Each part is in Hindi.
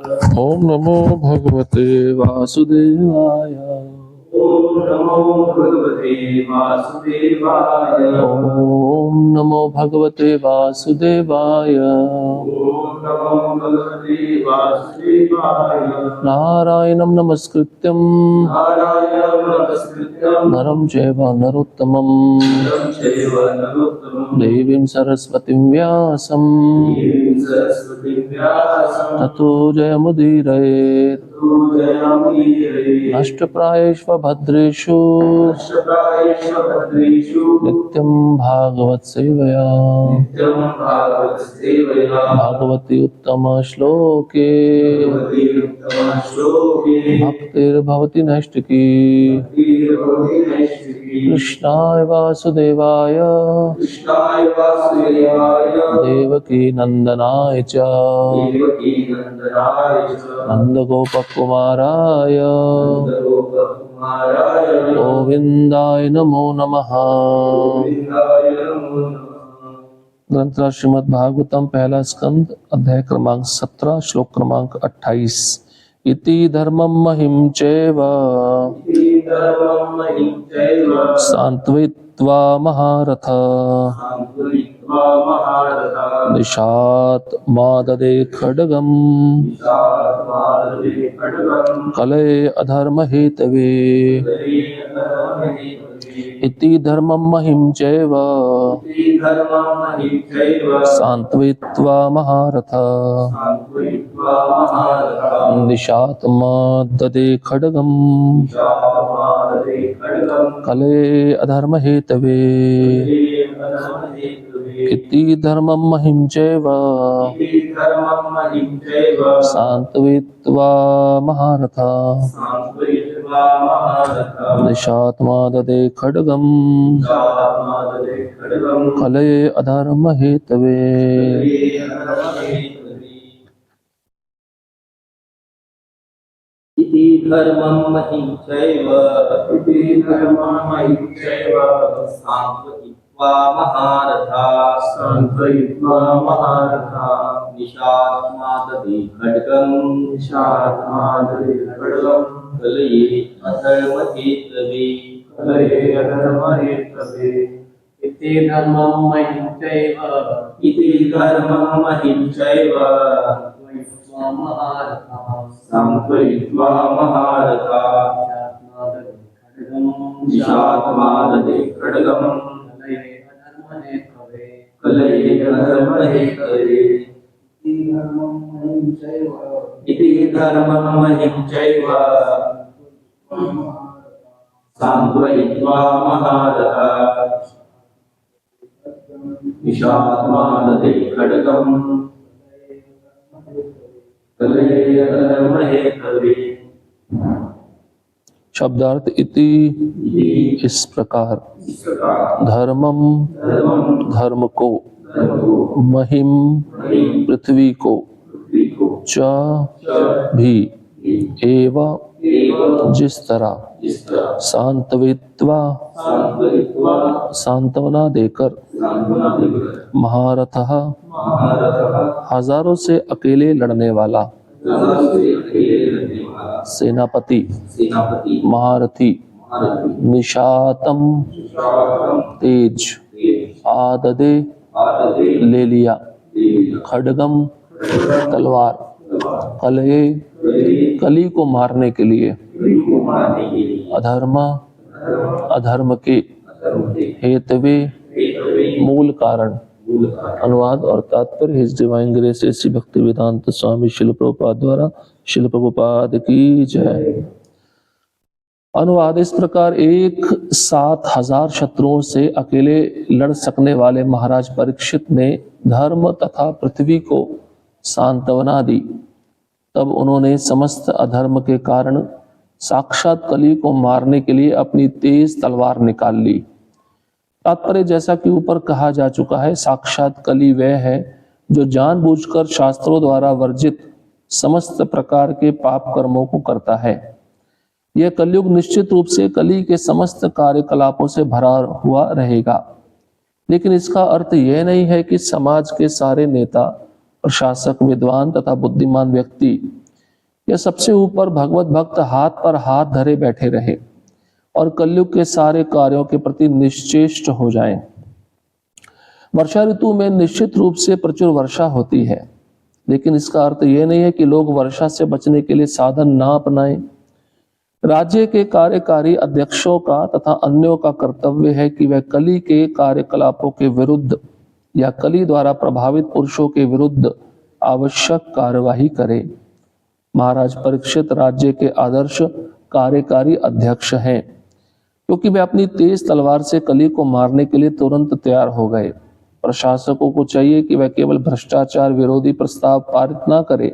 ओम नमो भगवते वासुदेवाय। ओम नमो भगवते वासुदेवाय। ओम नमो भगवते वासुदेवाय। ओम नमो भगवते वासुदेवाय। नारायणं नमस्कृत्यं नारायणं नमस्कृत्यं नरं चैव नरोत्तमं नरं चैव नरोत्तमं देवीं सरस्वतीं व्यासं देवीं सरस्वतीं व्यासं ततो जयमुदीरयेत्। ततो जयमुदीरयेत्। नष्टप्रायेष्व भद्रेषु नष्टप्रायेषु भद्रेषु नित्यं भागवत सेवया। नित्यं भागवतसेवया। भगवती उत्तम श्लोके भगवती उत्तमश्लोके भक्तिर्भवति नैष्टिकी। भक्तिर्भवति नैष्टिकी। कृष्णाय वासुदेवाय कृष्णाय वासुदेवाय देवकी नंदनाय च देवकी नन्दनाय च नंदगोपकुमाराय नन्दगोपकुमाराय गोविंदाय नमो नमः। गोविन्दाय नमो नमः। ग्रंथ श्रीमद् भागवतम पहला स्कंद अध्याय क्रमांक 17 श्लोक क्रमांक 28। इति धर्मं महिं चैव इति धर्मं महिं चैव सान्त्वयित्वा महारथ सान्त्वयित्वा महारथा निशात् मा ददे खड्गम् निशात्मादे खड्गं कलये अधर्महेतवे। इति धर्मं महिं चैव इति धर्मं महिं चैव सान्त्वयित्वा महारथ सान्त्वयित्वा महारथा निशात् मा ददे खड्गम् निशात्मादे खड्गं कलये अधर्महेतवे। इति धर्मं महिं चैव इति धर्मं महिं चैव सान्त्वयित्वा महारथ सान्त्वयित्वा महारथा निशात् मा ददे खड्गम् निशात्मादे खड्गं कलये अधर्महेतवे। इति धर्मं महिं चैव इति धर्मं महिं चैव सान्त्वयित्वा महारथा सान्त्वयित्वा महारथा निशात्मादे खड्गं निशात्मादे खड्गं कलये अधर्महेतवे कलये अधर्महेतवे। इति धर्मं महिं चैव इति धर्मं महिं चैव सान्त्वयित्वा महारथा निशात्मादे खड्गं कलये अधर्महेतवे। इति धर्मं महिं चैव सान्त्वयित्वा महारथा निशात्मादे खड्गं कलये अधर्महेतवे। शब्दार्थ इति इस प्रकार धर्मम धर्म को महिम पृथ्वी को च भी एवं जिस तरह सांत्वित्वा सांत्वना देकर महारथ हजारों से अकेले लड़ने वाला सेनापति महारथी निशातम तेज आददे ले लिया खड्गम तलवार कलये कली को मारने के लिए अधर्म के हेतवे मूल कारण। अनुवाद और तात्पर्य हिज डिवाइन ग्रेस श्री भक्ति वेदांत स्वामी शिल प्रभुपाद द्वारा शिल प्रभुपाद की जय। अनुवाद इस प्रकार एक साथ 1000 शत्रुओं से अकेले लड़ सकने वाले महाराज परीक्षित ने धर्म तथा पृथ्वी को सांत्वना दी। तब उन्होंने समस्त अधर्म के कारण साक्षात कली को मारने के लिए अपनी तेज तलवार निकाल ली। तात्पर्य जैसा कि ऊपर कहा जा चुका है, साक्षात कली वह है जो जानबूझकर शास्त्रों द्वारा वर्जित समस्त प्रकार के पाप कर्मों को करता है। यह कलयुग निश्चित रूप से कली के समस्त कार्यकलापों से भरा हुआ रहेगा, लेकिन इसका अर्थ यह नहीं है कि समाज के सारे नेता, प्रशासक, विद्वान तथा बुद्धिमान व्यक्ति यह सबसे ऊपर भगवत भक्त हाथ पर हाथ धरे बैठे रहे और कलयुग के सारे कार्यों के प्रति निश्चेष्ट हो जाएं। वर्षा ऋतु में निश्चित रूप से प्रचुर वर्षा होती है, लेकिन इसका अर्थ यह नहीं है कि लोग वर्षा से बचने के लिए साधन ना अपनाएं। राज्य के कार्यकारी अध्यक्षों का तथा अन्यों का कर्तव्य है कि वह कली के कार्यकलापों के विरुद्ध या कली द्वारा प्रभावित पुरुषों के विरुद्ध आवश्यक कार्यवाही करे। महाराज परीक्षित राज्य के आदर्श कार्यकारी अध्यक्ष हैं, क्योंकि वे अपनी तेज तलवार से कली को मारने के लिए तुरंत तैयार हो गए। प्रशासकों को चाहिए कि वह केवल भ्रष्टाचार विरोधी प्रस्ताव पारित ना करे,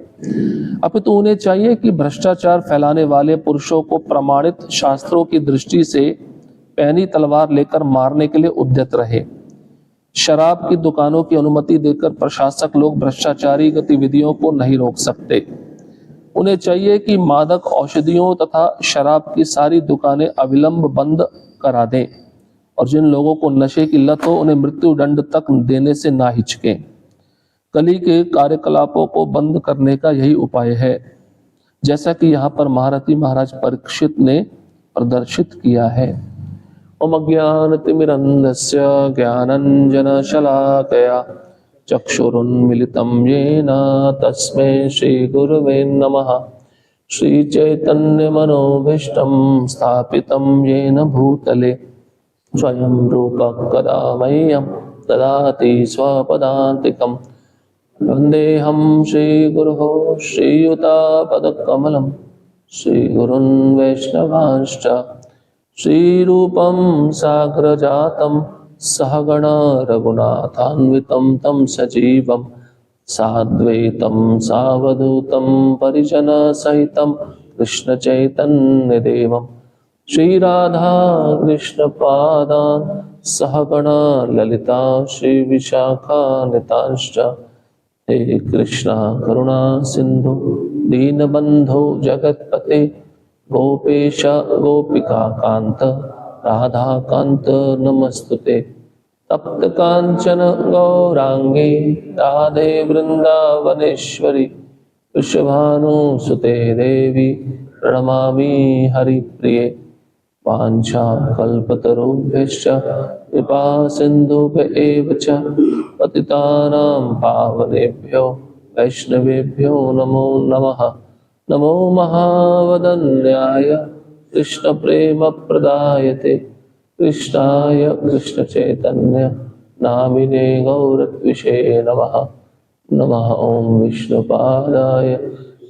अपितु उन्हें चाहिए कि भ्रष्टाचार फैलाने वाले पुरुषों को प्रमाणित शास्त्रों की दृष्टि से पैनी तलवार लेकर मारने के लिए उद्यत रहे। शराब की दुकानों की अनुमति देकर प्रशासक लोग भ्रष्टाचारी गतिविधियों को नहीं रोक सकते। उन्हें चाहिए कि मादक औषधियों तथा शराब की सारी दुकानें अविलंब बंद करा दें और जिन लोगों को नशे की लत हो उन्हें मृत्यु दंड तक देने से ना हिचकें। कली के कार्यकलापों को बंद करने का यही उपाय है, जैसा कि यहाँ पर महारथी महाराज परीक्षित ने प्रदर्शित किया है। ओम अज्ञानतिमिरन्धस्य ज्ञानञ्जनशलाकया चक्षुरुन्मिलितं येन तस्मै श्रीगुरुवे नमः। श्रीचैतन्यमनोभीष्टं स्थापितं येन भूतले स्वयं रूपः कदा मह्यं ददाति स्वपदान्तिकं। वन्देऽहं श्रीगुरुः श्रीयुतापदकमलं श्रीगुरुन् वैष्णवांश्च श्रीरूपं साग्रजातं सहगण रघुनाथान्वितं तं सजीवं साद्वैतं सावधूतं परिजनसहितं कृष्णचैतन्यदेवं श्रीराधा कृष्णपादान् सहगण ललिता श्रीविशाखान्वितांश्च। हे कृष्णा करुणा सिन्धु दीनबन्धो जगत्पते गोपेश गोपिका कांत राधा कांत नमस्तुते। तप्त कांचन गौरांगे राधे वृंदावनेश्वरी वृषभानुसुते देवी प्रणमामि हरिप्रिये। वाञ्छा कल्पतरुभ्यश्च कृपा सिन्धुभ्य एव च पतितानां पावनेभ्यो वैष्णवेभ्यो नमो नमः। नमो महावदन्याय कृष्णप्रेमप्रदायते कृष्णाय कृष्णचैतन्य नामिने गौरत्विषे नमः। नमः ओं विष्णुपादाय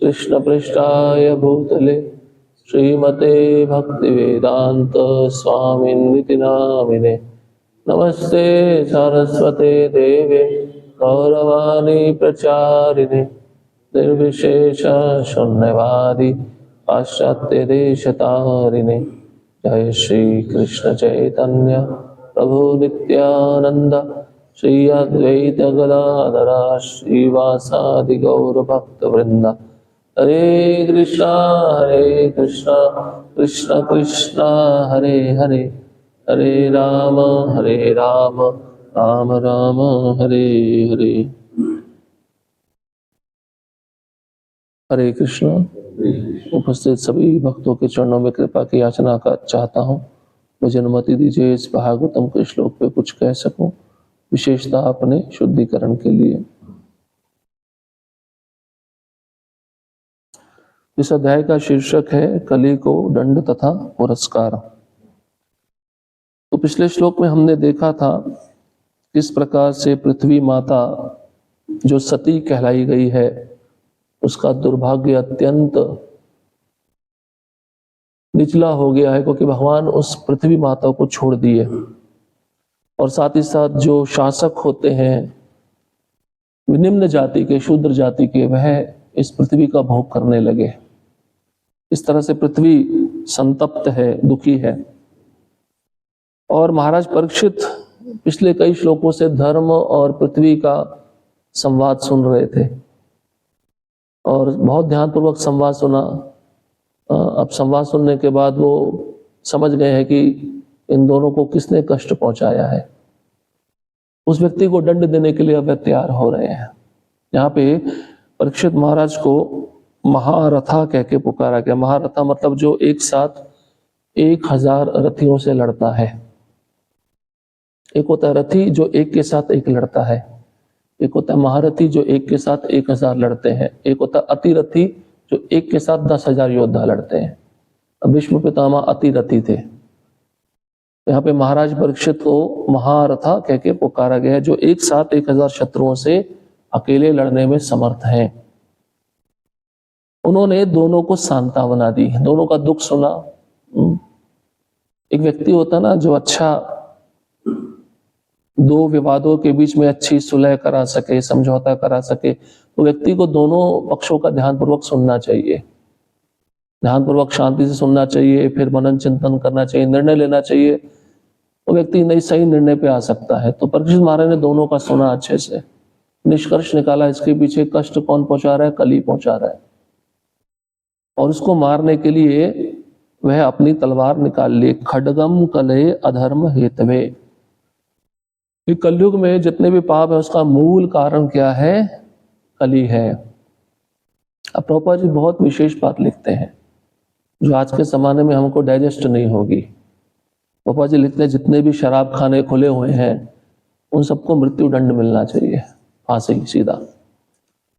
कृष्णपृष्ठाय भूतले श्रीमते भक्तिवेदांत स्वामिन्निति नामिने। नमस्ते सरस्वते देवे गौरवाणी प्रचारिणे निर्विशेष शून्यवादी पाश्चात्य देशतारिणे। जय श्री कृष्ण चैतन्य प्रभु नित्यानंद श्री अद्वैत गदाधर श्रीवासादि गौर भक्त वृंद। हरे कृष्णा कृष्ण कृष्ण हरे हरे हरे राम राम राम हरे हरे। हरे कृष्ण। उपस्थित सभी भक्तों के चरणों में कृपा की याचना का चाहता हूँ। मुझे अनुमति दीजिए इस भागवतम के श्लोक पे कुछ कह सकूं, विशेषतः अपने शुद्धिकरण के लिए। इस अध्याय का शीर्षक है कली को दंड तथा पुरस्कार। तो पिछले श्लोक में हमने देखा था किस प्रकार से पृथ्वी माता जो सती कहलाई गई है उसका दुर्भाग्य अत्यंत निचला हो गया है, क्योंकि भगवान उस पृथ्वी माता को छोड़ दिए और साथ ही साथ जो शासक होते हैं निम्न जाति के, शूद्र जाति के, वह इस पृथ्वी का भोग करने लगे। इस तरह से पृथ्वी संतप्त है, दुखी है। और महाराज परीक्षित पिछले कई श्लोकों से धर्म और पृथ्वी का संवाद सुन रहे थे और बहुत ध्यानपूर्वक संवाद सुना। अब संवाद सुनने के बाद वो समझ गए हैं कि इन दोनों को किसने कष्ट पहुंचाया है। उस व्यक्ति को दंड देने के लिए अब तैयार हो रहे हैं। यहाँ पे परीक्षित महाराज को महारथा कह के पुकारा गया। महारथा मतलब जो एक साथ 1000 रथियों से लड़ता है। एक होता है रथी जो एक के साथ एक लड़ता है, एक होता है महारथी जो एक के साथ 1000 लड़ते हैं, एक होता है अतिरथी जो एक के साथ 10,000 योद्धा लड़ते हैं। अब भीष्म पितामह अतिरथी थे। यहाँ पे महाराज परीक्षित को महारथा कह के पुकारा गया जो एक साथ 1000 शत्रुओं से अकेले लड़ने में समर्थ हैं। उन्होंने दोनों को सांत्वना दी, दोनों का दुख सुना। एक व्यक्ति होता ना जो अच्छा दो विवादों के बीच में अच्छी सुलह करा सके, समझौता करा सके, तो व्यक्ति को दोनों पक्षों का ध्यानपूर्वक सुनना चाहिए, ध्यानपूर्वक शांति से सुनना चाहिए, फिर मनन चिंतन करना चाहिए, निर्णय लेना चाहिए, तो व्यक्ति नई सही निर्णय पे आ सकता है। तो परीक्षित महाराज ने दोनों का सुना अच्छे से, निष्कर्ष निकाला इसके पीछे कष्ट कौन पहुंचा रहा है, कली पहुंचा रहा है, और उसको मारने के लिए वह अपनी तलवार निकाल ली। खड्गम कलये अधर्म हेतवे। कलयुग में जितने भी पाप है उसका मूल कारण क्या है, कली है। अब प्रभुपाद जी बहुत विशेष बात लिखते हैं जो आज के जमाने में हमको डाइजेस्ट नहीं होगी। प्रभुपाद जी लिखते हैं जितने भी शराब खाने खुले हुए हैं उन सबको मृत्यु दंड मिलना चाहिए, फांसी सीधा।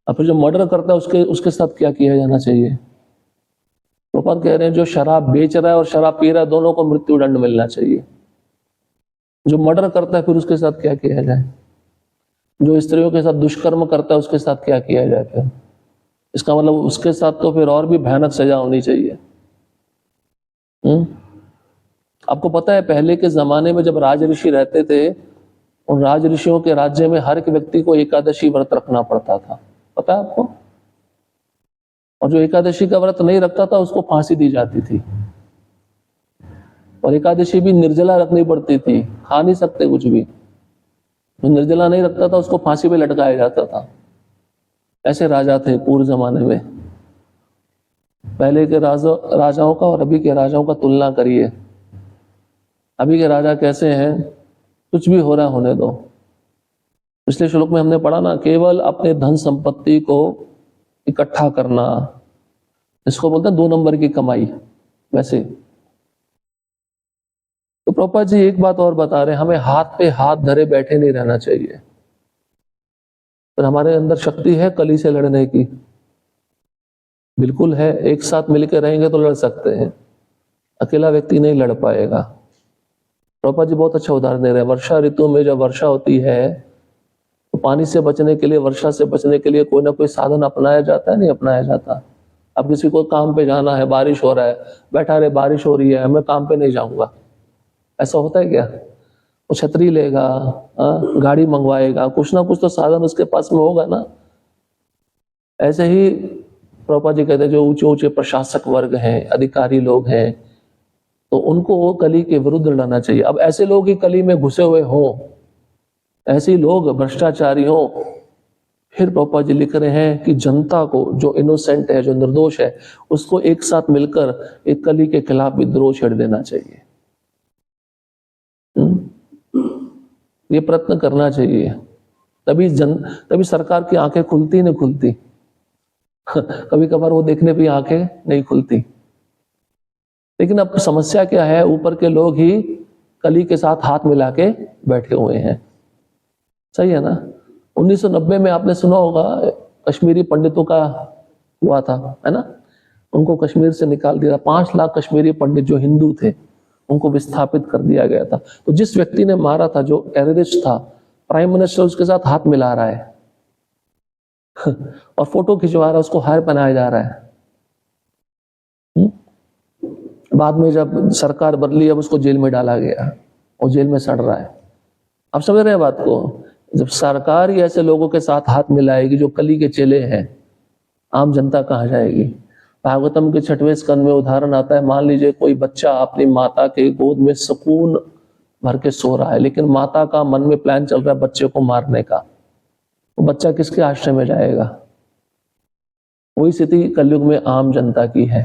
अब फिर जो मर्डर करता है उसके साथ क्या किया जाना चाहिए? प्रभुपाद कह रहे हैं जो शराब बेच रहा है और शराब पी रहा है दोनों को मृत्यु दंड मिलना चाहिए। जो मर्डर करता है फिर उसके साथ क्या किया जाए? जो स्त्रियों के साथ दुष्कर्म करता है उसके साथ क्या किया जाए? फिर इसका मतलब उसके साथ तो फिर और भी भयानक सजा होनी चाहिए। आपको पता है पहले के जमाने में जब राज ऋषि रहते थे, उन राज ऋषियों के राज्य में हर एक व्यक्ति को एकादशी व्रत रखना पड़ता था, पता है आपको? और जो एकादशी का व्रत नहीं रखता था उसको फांसी दी जाती थी। और एकादशी भी निर्जला रखनी पड़ती थी, खा नहीं सकते कुछ भी। जो निर्जला नहीं रखता था उसको फांसी पे लटकाया जाता था। ऐसे राजा थे पूर्व जमाने में। पहले के राजाओं का और अभी के राजाओं का तुलना करिए। अभी के राजा कैसे हैं? कुछ भी हो रहा होने दो। पिछले श्लोक में हमने पढ़ा ना, केवल अपने धन संपत्ति को इकट्ठा करना, इसको बोलते हैं 2 नंबर की कमाई। वैसे तो प्रभुपाद जी एक बात और बता रहे हैं, हमें हाथ पे हाथ धरे बैठे नहीं रहना चाहिए। पर हमारे अंदर शक्ति है कली से लड़ने की, बिल्कुल है। एक साथ मिलकर रहेंगे तो लड़ सकते हैं, अकेला व्यक्ति नहीं लड़ पाएगा। प्रभुपाद जी बहुत अच्छा उदाहरण दे रहे हैं। वर्षा ऋतु में जब वर्षा होती है तो पानी से बचने के लिए, वर्षा से बचने के लिए कोई ना कोई साधन अपनाया जाता है, नहीं अपनाया जाता? अब किसी को काम पे जाना है, बारिश हो रहा है, बैठा रहे बारिश हो रही है, मैं काम पे नहीं जाऊंगा, ऐसा होता है क्या? वो छतरी लेगा, गाड़ी मंगवाएगा, कुछ ना कुछ तो साधन उसके पास में होगा ना। ऐसे ही प्रभुपाद जी कहते हैं जो ऊंचे ऊंचे प्रशासक वर्ग हैं, अधिकारी लोग हैं, तो उनको वो कली के विरुद्ध लड़ना चाहिए। अब ऐसे लोग ही कली में घुसे हुए हों, ऐसे लोग भ्रष्टाचारी हों, फिर प्रभुपाद जी लिख रहे हैं कि जनता को, जो इनोसेंट है, जो निर्दोष है, उसको एक साथ मिलकर एक कली के खिलाफ विद्रोह छेड़ देना चाहिए। ये प्रयत्न करना चाहिए, तभी सरकार की आंखें खुलती नहीं खुलती। कभी कभार वो देखने पे आंखें नहीं खुलती। लेकिन अब समस्या क्या है, ऊपर के लोग ही कली के साथ हाथ मिला के बैठे हुए हैं। सही है ना? 1990 में आपने सुना होगा कश्मीरी पंडितों का हुआ था, है ना? उनको कश्मीर से निकाल दिया। 5 लाख कश्मीरी पंडित जो हिंदू थे उनको विस्थापित कर दिया गया था। तो जिस व्यक्ति ने मारा था, जो टेररिस्ट था, प्राइम मिनिस्टर उसके साथ हाथ मिला रहा है और फोटो खिंचवा रहा है, उसको हार पहनाया जा रहा है। बाद में जब सरकार बदली, अब उसको जेल में डाला गया और जेल में सड़ रहा है। आप समझ रहे हैं बात को? जब सरकार ही ऐसे लोगों के साथ हाथ मिलाएगी जो कली के चेले हैं, आम जनता कहाँ जाएगी? भागवतम के 6वें स्कंद में उदाहरण आता है, मान लीजिए कोई बच्चा अपनी माता के गोद में सुकून भर के सो रहा है, लेकिन माता का मन में प्लान चल रहा है बच्चे को मारने का। वो बच्चा किसके आश्रय में जाएगा? वही स्थिति कलयुग में आम जनता की है।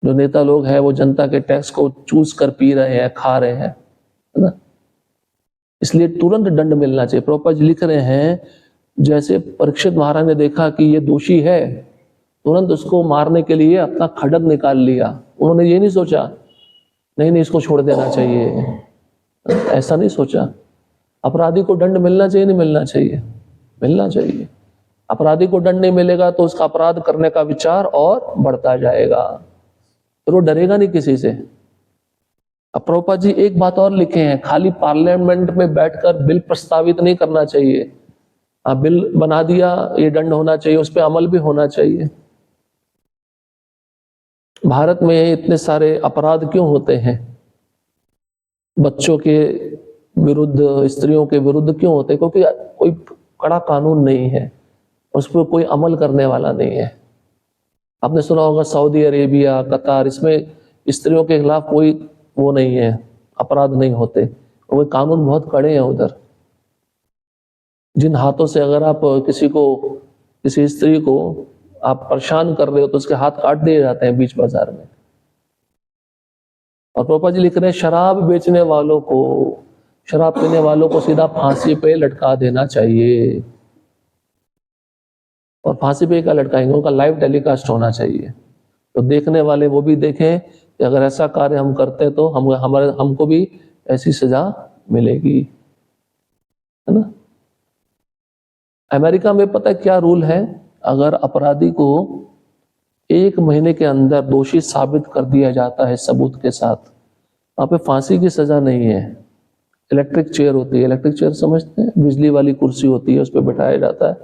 जो नेता लोग हैं वो जनता के टैक्स को चूस कर पी रहे हैं, खा रहे हैं, है ना? इसलिए तुरंत दंड मिलना चाहिए। प्रभुपाद जी लिख रहे हैं जैसे परीक्षित महाराज ने देखा कि ये दोषी है, तुरंत उसको मारने के लिए अपना खड्ग निकाल लिया। उन्होंने ये नहीं सोचा नहीं इसको छोड़ देना चाहिए, ऐसा नहीं सोचा। अपराधी को दंड मिलना चाहिए नहीं मिलना चाहिए? मिलना चाहिए। अपराधी को दंड नहीं मिलेगा तो उसका अपराध करने का विचार और बढ़ता जाएगा, फिर वो डरेगा नहीं किसी से। अब प्रभुपाद जी एक बात और लिखे हैं, खाली पार्लियामेंट में बैठकर बिल प्रस्तावित नहीं करना चाहिए। बिल बना दिया, ये दंड होना चाहिए, उस पर अमल भी होना चाहिए। भारत में इतने सारे अपराध क्यों होते हैं? बच्चों के विरुद्ध, स्त्रियों के विरुद्ध क्यों होते हैं? क्योंकि कोई कड़ा कानून नहीं है, उस पर कोई अमल करने वाला नहीं है। आपने सुना होगा सऊदी अरेबिया, कतार, इसमें स्त्रियों के खिलाफ कोई वो नहीं है, अपराध नहीं होते, वो कानून बहुत कड़े हैं उधर। जिन हाथों से अगर आप किसी स्त्री को आप परेशान कर रहे हो तो उसके हाथ काट दिए जाते हैं बीच बाजार में। और पापा जी लिख रहे हैं शराब बेचने वालों को, शराब पीने वालों को सीधा फांसी पे लटका देना चाहिए। और फांसी पे क्या लटकाएंगे? उनका लाइव टेलीकास्ट होना चाहिए, तो देखने वाले वो भी देखें कि अगर ऐसा कार्य हम करते तो हमको भी ऐसी सजा मिलेगी, है ना। अमेरिका में पता है क्या रूल है? अगर अपराधी को 1 महीने के अंदर दोषी साबित कर दिया जाता है सबूत के साथ, वहां पे फांसी की सजा नहीं है, इलेक्ट्रिक चेयर होती है। इलेक्ट्रिक चेयर समझते हैं? बिजली वाली कुर्सी होती है, उस पर बैठाया जाता है,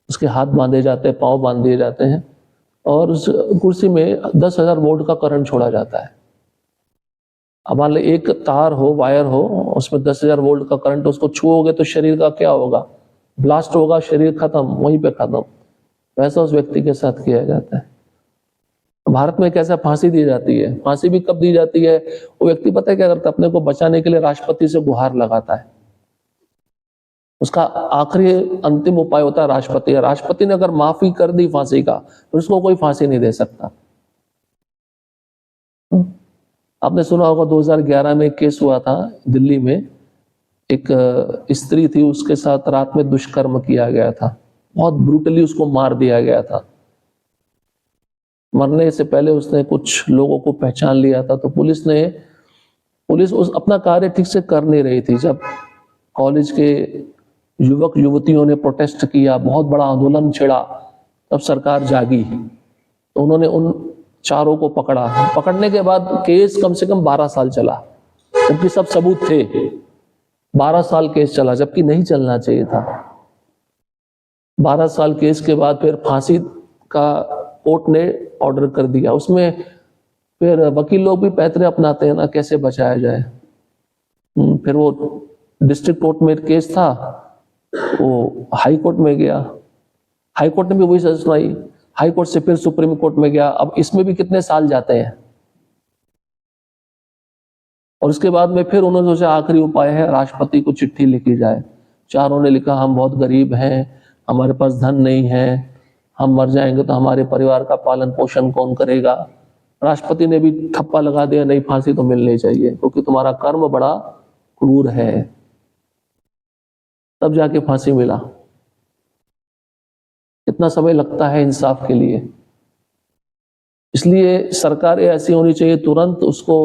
उसके हाथ बांधे जाते हैं, पांव बांध दिए जाते हैं, और उस कुर्सी में 10,000 वोल्ट का करंट छोड़ा जाता है। अब मान लो एक तार हो, वायर हो, उसमें 10,000 वोल्ट का करंट, उसको छुओगे तो शरीर का क्या होगा? ब्लास्ट होगा, शरीर खत्म, वहीं पे खत्म। वैसा उस व्यक्ति के साथ किया जाता है। भारत में कैसा फांसी दी जाती है? फांसी भी कब दी जाती है? वो व्यक्ति पता है क्या करता है? अपने को बचाने के लिए राष्ट्रपति से गुहार लगाता है। उसका आखिरी अंतिम उपाय होता है राष्ट्रपति। राष्ट्रपति ने अगर माफी कर दी फांसी का तो उसको कोई फांसी नहीं दे सकता। आपने सुना होगा 2011 में केस हुआ था दिल्ली में, एक स्त्री थी, उसके साथ रात में दुष्कर्म किया गया था, बहुत ब्रूटली उसको मार दिया गया था। मरने से पहले उसने कुछ लोगों को पहचान लिया था, तो पुलिस उस अपना कार्य ठीक से कर नहीं रही थी। जब कॉलेज के युवक युवतियों ने प्रोटेस्ट किया, बहुत बड़ा आंदोलन छिड़ा, तब सरकार जागी, तो उन्होंने उन चारों को पकड़ा। पकड़ने के बाद केस कम से कम 12 साल चला, जबकि सब सबूत थे। 12 साल केस चला, जबकि नहीं चलना चाहिए था। 12 साल केस के बाद फिर फांसी का कोर्ट ने ऑर्डर कर दिया। उसमें फिर वकील लोग भी पैतरे अपनाते हैं ना, कैसे बचाया जाए। फिर वो डिस्ट्रिक्ट कोर्ट में केस था, वो हाई कोर्ट में गया, हाई कोर्ट ने भी वही सजा सुनाई, हाई कोर्ट से फिर सुप्रीम कोर्ट में गया। अब इसमें भी कितने साल जाते हैं। और उसके बाद में फिर उन्होंने सोचा आखिरी उपाय है, राष्ट्रपति को चिट्ठी लिखी जाए। चारों ने लिखा, हम बहुत गरीब हैं, हमारे पास धन नहीं है, हम मर जाएंगे तो हमारे परिवार का पालन पोषण कौन करेगा। राष्ट्रपति ने भी ठप्पा लगा दिया, नहीं, फांसी तो मिलनी चाहिए, क्योंकि तुम्हारा कर्म बड़ा क्रूर है। तब जाके फांसी मिला। कितना समय लगता है इंसाफ के लिए। इसलिए सरकार ऐसी होनी चाहिए, तुरंत उसको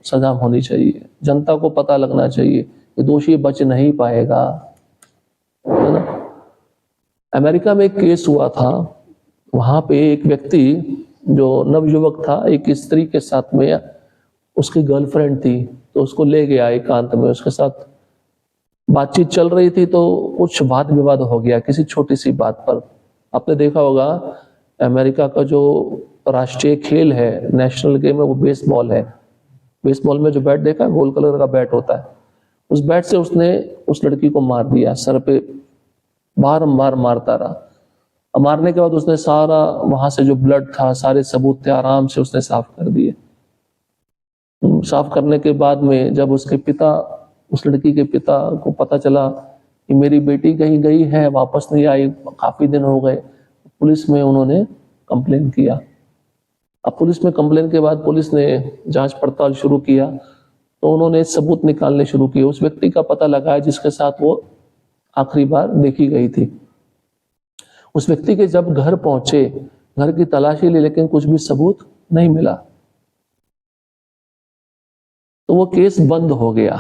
सजा होनी चाहिए, जनता को पता लगना चाहिए कि दोषी बच नहीं पाएगा, है ना। अमेरिका में एक केस हुआ था, वहां पे एक व्यक्ति जो नवयुवक था, एक स्त्री के साथ में, उसकी गर्लफ्रेंड थी, तो उसको ले गया एकांत में, उसके साथ बातचीत चल रही थी, तो कुछ वाद विवाद हो गया किसी छोटी सी बात पर। आपने देखा होगा अमेरिका का जो राष्ट्रीय खेल है, नेशनल गेम है, वो बेसबॉल है। बेसबॉल में जो बैट देखा है, गोल कलर का बैट होता है, उस बैट से उसने उस लड़की को मार दिया, सर पे बारंबार मारता रहा। मारने के बाद उसने सारा वहां से जो ब्लड था, सारे सबूत थे, आराम से उसने साफ कर दिए। साफ करने के बाद में जब उसके पिता, उस लड़की के पिता को पता चला कि मेरी बेटी कहीं गई है, वापस नहीं आई, काफी दिन हो गए, पुलिस में उन्होंने कंप्लेन किया। अब पुलिस में कंप्लेन के बाद पुलिस ने जांच पड़ताल शुरू किया, तो उन्होंने सबूत निकालने शुरू किए। उस व्यक्ति का पता लगाया जिसके साथ वो आखिरी बार देखी गई थी। उस व्यक्ति के जब घर पहुंचे, घर की तलाशी ली लेकिन कुछ भी सबूत नहीं मिला। तो वो केस बंद हो गया।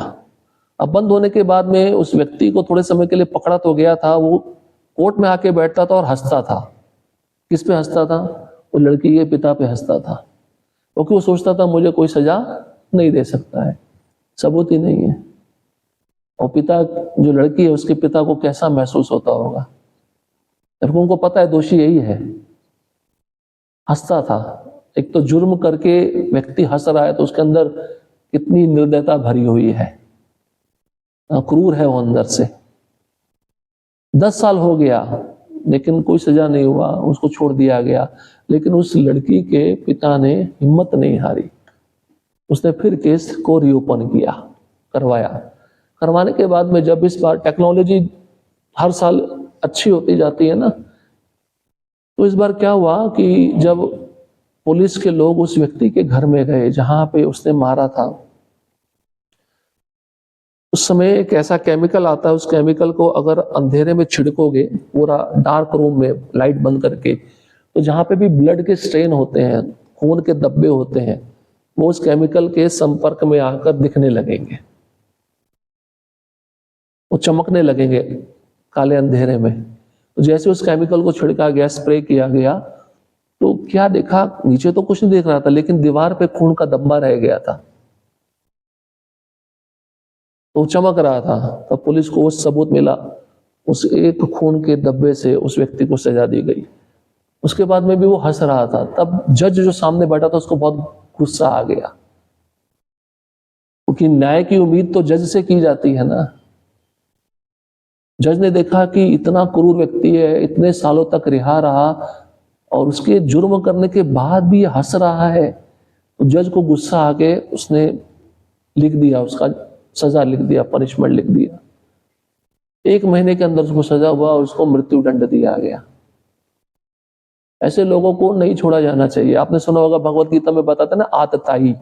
अब बंद होने के बाद में उस व्यक्ति को थोड़े समय के लिए पकड़ा तो गया था, वो कोर्ट में आके बैठता था और हंसता था। किस पे हंसता था? वो लड़की के पिता पे हंसता था, क्योंकि वो सोचता था मुझे कोई सजा नहीं दे सकता है, सबूत ही नहीं है। और पिता, जो लड़की है उसके पिता को कैसा महसूस होता होगा, जबकि उनको पता है दोषी यही है। हंसता था। एक तो जुर्म करके व्यक्ति हंस रहा है तो उसके अंदर कितनी निर्दयता भरी हुई है, क्रूर है वो अंदर से। 10 साल हो गया लेकिन कोई सजा नहीं हुआ, उसको छोड़ दिया गया। लेकिन उस लड़की के पिता ने हिम्मत नहीं हारी, उसने फिर केस को रीओपन किया, करवाया। करवाने के बाद में जब इस बार टेक्नोलॉजी हर साल अच्छी होती जाती है ना, तो इस बार क्या हुआ कि जब पुलिस के लोग उस व्यक्ति के घर में गए जहां पे उसने मारा था, उस समय एक ऐसा केमिकल आता है, उस केमिकल को अगर अंधेरे में छिड़कोगे पूरा डार्क रूम में लाइट बंद करके, तो जहां पे भी ब्लड के स्ट्रेन होते हैं, खून के धब्बे होते हैं, वो उस केमिकल के संपर्क में आकर दिखने लगेंगे, वो चमकने लगेंगे काले अंधेरे में। तो जैसे उस केमिकल को छिड़का गया, स्प्रे किया गया, तो क्या देखा, नीचे तो कुछ नहीं देख रहा था लेकिन दीवार पे खून का धब्बा रह गया था, तो चमक रहा था। तब पुलिस को वो सबूत मिला, उस एक खून के धब्बे से उस व्यक्ति को सजा दी गई। उसके बाद में भी वो हंस रहा था। तब जज जो सामने बैठा था उसको बहुत गुस्सा आ गया, क्योंकि न्याय की उम्मीद तो जज से की जाती है ना। जज ने देखा कि इतना क्रूर व्यक्ति है, इतने सालों तक रिहा रहा और उसके जुर्म करने के बाद भी हंस रहा है, तो जज को गुस्सा आ गए, उसने लिख दिया, उसका सजा लिख दिया, पनिशमेंट लिख दिया। 1 महीने के अंदर उसको सजा हुआ और उसको मृत्यु दंड दिया गया। ऐसे लोगों को नहीं छोड़ा जाना चाहिए। आपने सुना होगा भगवत गीता में बताते ना, आतताई।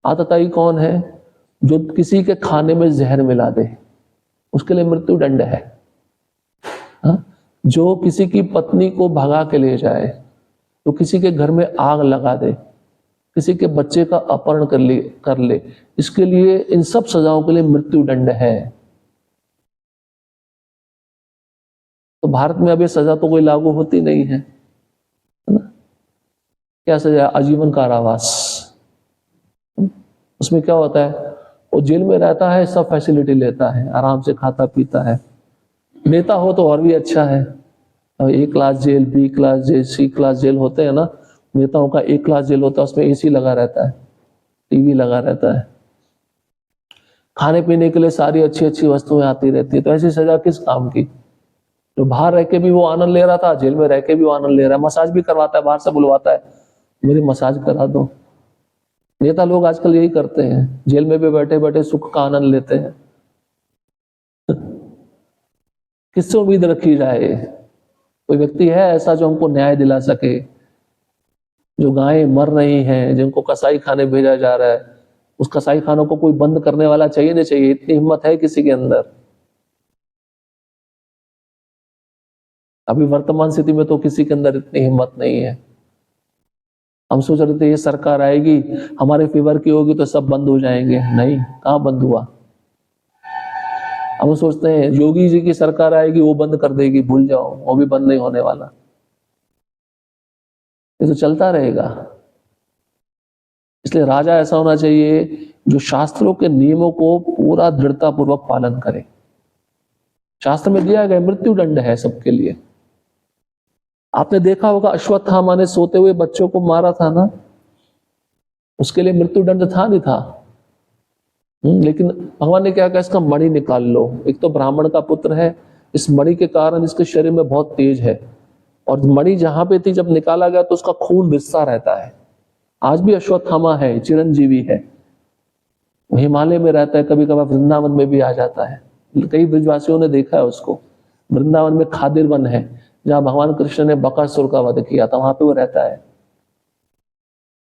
आतताई कौन है? जो किसी के खाने में जहर मिला दे, उसके लिए मृत्यु दंड है। हा? जो किसी की पत्नी को भगा के ले जाए, तो किसी के घर में आग लगा दे, किसी के बच्चे का अपहरण कर ले, इसके लिए, इन सब सजाओं के लिए मृत्यु दंड है। तो भारत में अब ये सजा तो कोई लागू होती नहीं है ना? क्या सजा? आजीवन कारावास। उसमें क्या होता है, वो जेल में रहता है, सब फैसिलिटी लेता है, आराम से खाता पीता है। नेता हो तो और भी अच्छा है। A class jail, B class jail, C class jail होते हैं ना, नेताओं का A क्लास जेल होता है, उसमें AC लगा रहता है, टीवी लगा रहता है, खाने पीने के लिए सारी अच्छी अच्छी वस्तुएं आती रहती है। तो ऐसी सजा किस काम की? जो बाहर रह के भी वो आनंद ले रहा था, जेल में रह के भी वो आनंद ले रहा है। मसाज भी करवाता है, बाहर से बुलवाता है, मेरी मसाज करा दो। नेता लोग आजकल यही करते हैं, जेल में भी बैठे बैठे सुख का आनंद लेते हैं। किससे उम्मीद रखी जाए? कोई व्यक्ति है ऐसा जो हमको न्याय दिला सके? जो गायें मर रही हैं, जिनको कसाई खाने भेजा जा रहा है, उस कसाई खानों को कोई बंद करने वाला चाहिए नहीं चाहिए? इतनी हिम्मत है किसी के अंदर? अभी वर्तमान स्थिति में तो किसी के अंदर इतनी हिम्मत नहीं है। हम सोच रहे थे ये सरकार आएगी, हमारे फेवर की होगी तो सब बंद हो जाएंगे। नहीं, कहां बंद हुआ? हम सोचते हैं योगी जी की सरकार आएगी, वो बंद कर देगी, भूल जाओ, वो भी बंद नहीं होने वाला, ये तो चलता रहेगा। इसलिए राजा ऐसा होना चाहिए जो शास्त्रों के नियमों को पूरा दृढ़ता पूर्वक पालन करे। शास्त्र में दिया गया मृत्यु दंड है सबके लिए। आपने देखा होगा अश्वत्थामा ने सोते हुए बच्चों को मारा था ना, उसके लिए मृत्यु दंड था नहीं था? लेकिन भगवान ने क्या कहा, इसका मणि निकाल लो। एक तो ब्राह्मण का पुत्र है, इस मणि के कारण इसके शरीर में बहुत तेज है, और मणि जहां पे थी जब निकाला गया तो उसका खून रिसता रहता है। आज भी अश्वत्थामा है, चिरंजीवी है, हिमालय में रहता है, कभी कभार वृंदावन में भी आ जाता है। कई ब्रजवासियों ने देखा है उसको। वृंदावन में खादिर वन है, जहां भगवान कृष्ण ने बकासुर का वध किया था, वहां पे वो रहता है।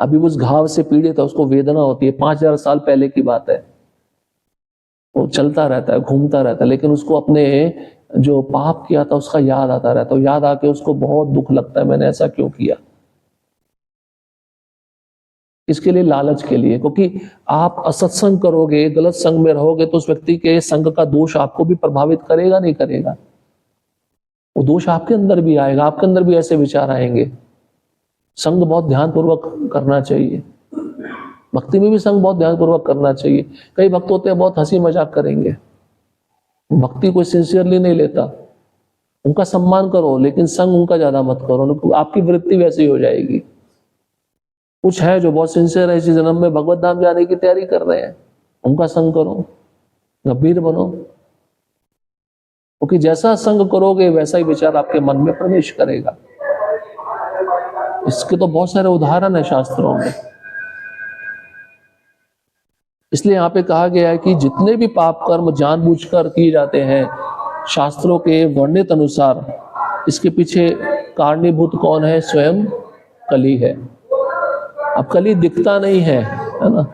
अभी उस घाव से पीड़ित है, उसको वेदना होती है, 5000 साल पहले की बात है। वो चलता रहता है, घूमता रहता है, लेकिन उसको अपने जो पाप किया था उसका याद आता रहता है, याद आके उसको बहुत दुख लगता है, मैंने ऐसा क्यों किया। इसके लिए, लालच के लिए, क्योंकि आप असत्संग करोगे, गलत संग में रहोगे तो उस व्यक्ति के संग का दोष आपको भी प्रभावित करेगा, नहीं करेगा? वो दोष आपके अंदर भी आएगा, आपके अंदर भी ऐसे विचार आएंगे। संग बहुत ध्यानपूर्वक करना चाहिए, भक्ति में भी संग बहुत ध्यानपूर्वक करना चाहिए। कई भक्त होते हैं बहुत हंसी मजाक करेंगे, भक्ति कोई सिंसियरली नहीं लेता, उनका सम्मान करो लेकिन संग उनका ज्यादा मत करो, आपकी वृत्ति वैसी हो जाएगी। कुछ है जो बहुत सिंसियर है, इसी जन्म में भगवत धाम जाने की तैयारी कर रहे हैं, उनका संग करो, गंभीर बनो, क्योंकि जैसा संग करोगे वैसा ही विचार आपके मन में प्रवेश करेगा। इसके तो बहुत सारे उदाहरण है शास्त्रों में। इसलिए यहाँ पे कहा गया है कि जितने भी पाप कर्म जानबूझकर किए जाते हैं शास्त्रों के वर्णित अनुसार, इसके पीछे कारणीभूत कौन है? स्वयं कली है। अब कली दिखता नहीं है ना,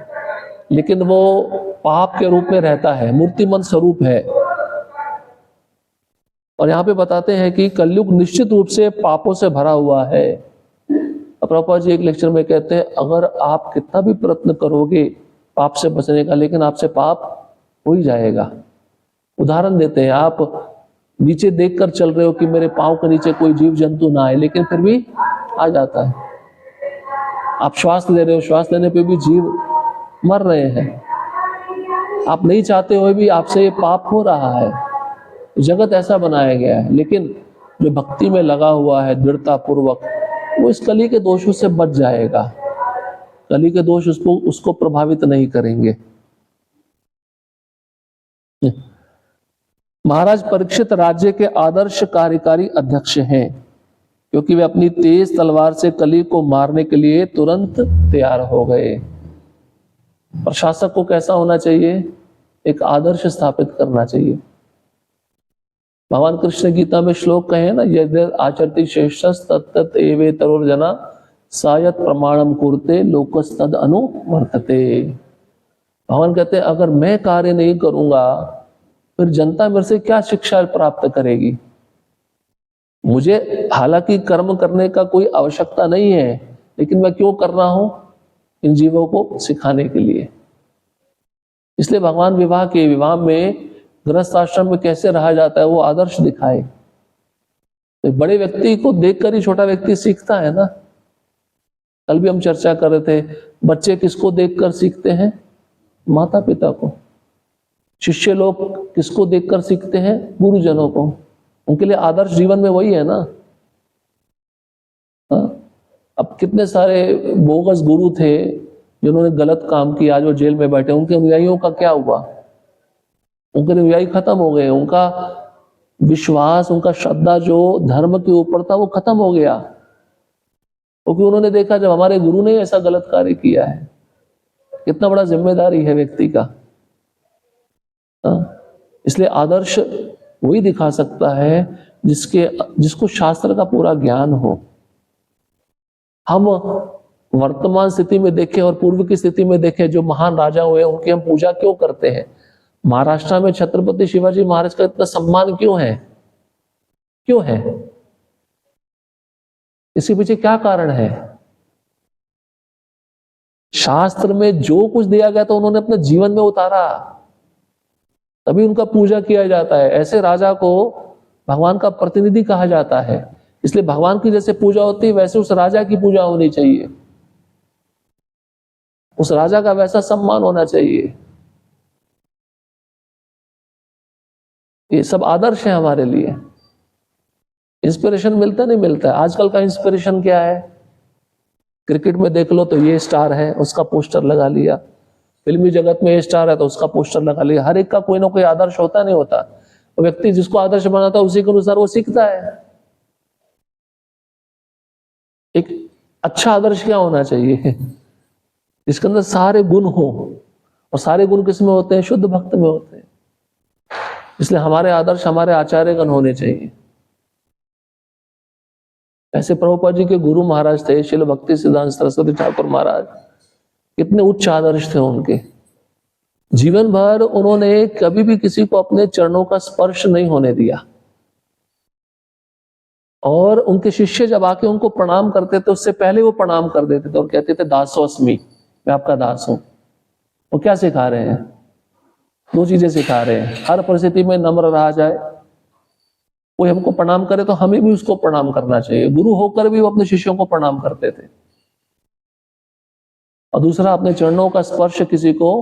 लेकिन वो पाप के रूप में रहता है, मूर्तिमंत स्वरूप है। और यहाँ पे बताते हैं कि कलयुग निश्चित रूप से पापों से भरा हुआ है। प्रभुपाद जी एक लेक्चर में कहते हैं, अगर आप कितना भी प्रयत्न करोगे पाप से बचने का, लेकिन आपसे पाप हो ही जाएगा। उदाहरण देते हैं, आप नीचे देखकर चल रहे हो कि मेरे पांव के नीचे कोई जीव जंतु ना आए, लेकिन फिर भी आ जाता है। आप श्वास ले रहे हो, श्वास लेने पे भी जीव मर रहे हैं। आप नहीं चाहते हुए भी आपसे ये पाप हो रहा है। जगत ऐसा बनाया गया है, लेकिन जो भक्ति में लगा हुआ है दृढ़ता पूर्वक, वो इस कली के दोषों से बच जाएगा। कली के दोष उसको प्रभावित नहीं करेंगे। महाराज परीक्षित राज्य के आदर्श कार्यकारी अध्यक्ष हैं, क्योंकि वे अपनी तेज तलवार से कली को मारने के लिए तुरंत तैयार हो गए। प्रशासक को कैसा होना चाहिए? एक आदर्श स्थापित करना चाहिए। भगवान कृष्ण गीता में श्लोक कहे ना, यदि आचरति श्रेष्ठस् तत्तत् एवेतरोर्जना सायत प्रमाणम कुरुते लोकस्तद अनुवर्तते। भगवान कहते हैं अगर मैं कार्य नहीं करूंगा फिर जनता मेरे से क्या शिक्षा प्राप्त करेगी। मुझे हालांकि कर्म करने का कोई आवश्यकता नहीं है, लेकिन मैं क्यों कर रहा हूं? इन जीवों को सिखाने के लिए। इसलिए भगवान विवाह में गृहस्थ आश्रम में कैसे रहा जाता है वो आदर्श दिखाए। तो बड़े व्यक्ति को देखकर ही छोटा व्यक्ति सीखता है ना। कल भी हम चर्चा कर रहे थे, बच्चे किसको देखकर सीखते हैं? माता पिता को। शिष्य लोग किसको देखकर सीखते हैं? गुरुजनों को। उनके लिए आदर्श जीवन में वही है ना। अब कितने सारे बोगस गुरु थे जिन्होंने गलत काम किया, जो जेल में बैठे, उनके अनुयायियों का क्या हुआ? उनके अनुयायी खत्म हो गए, उनका विश्वास, उनका श्रद्धा जो धर्म के ऊपर था वो खत्म हो गया, क्योंकि उन्होंने देखा जब हमारे गुरु ने ऐसा गलत कार्य किया है। कितना बड़ा जिम्मेदारी है व्यक्ति का। इसलिए आदर्श वही दिखा सकता है जिसको शास्त्र का पूरा ज्ञान हो। हम वर्तमान स्थिति में देखें और पूर्व की स्थिति में देखें, जो महान राजा हुए उनकी हम पूजा क्यों करते हैं? महाराष्ट्र में छत्रपति शिवाजी महाराज का इतना सम्मान क्यों है? क्यों है? इसके पीछे क्या कारण है? शास्त्र में जो कुछ दिया गया था उन्होंने अपने जीवन में उतारा, तभी उनका पूजा किया जाता है। ऐसे राजा को भगवान का प्रतिनिधि कहा जाता है। इसलिए भगवान की जैसे पूजा होती है वैसे उस राजा की पूजा होनी चाहिए, उस राजा का वैसा सम्मान होना चाहिए। ये सब आदर्श है हमारे लिए। इंस्पिरेशन मिलता नहीं मिलता है। आजकल का इंस्पिरेशन क्या है? क्रिकेट में देख लो तो ये स्टार है, उसका पोस्टर लगा लिया। फिल्मी जगत में ये स्टार है तो उसका पोस्टर लगा लिया। हर एक का कोई ना कोई आदर्श होता नहीं होता। तो व्यक्ति जिसको आदर्श बनाता है उसी के अनुसार वो सीखता है। एक अच्छा आदर्श क्या होना चाहिए? जिसके अंदर सारे गुण हो, और सारे गुण किस में होते हैं? शुद्ध भक्त में होते हैं। इसलिए हमारे आदर्श हमारे आचार्यगण होने चाहिए। ऐसे प्रभुपाद जी के गुरु महाराज थे श्रील भक्ति सिद्धांत सरस्वती ठाकुर महाराज। कितने उच्च आदर्श थे उनके। जीवन भर उन्होंने कभी भी किसी को अपने चरणों का स्पर्श नहीं होने दिया। और उनके शिष्य जब आके उनको प्रणाम करते थे उससे पहले वो प्रणाम कर देते थे और कहते थे दासोस्मि, मैं आपका दास हूं। वो क्या सिखा रहे हैं? दो चीजें सिखा रहे हैं, हर परिस्थिति में नम्र रहा जाए, कोई हमको प्रणाम करे तो हमें भी उसको प्रणाम करना चाहिए। गुरु होकर भी वो अपने शिष्यों को प्रणाम करते थे। और दूसरा, अपने चरणों का स्पर्श किसी को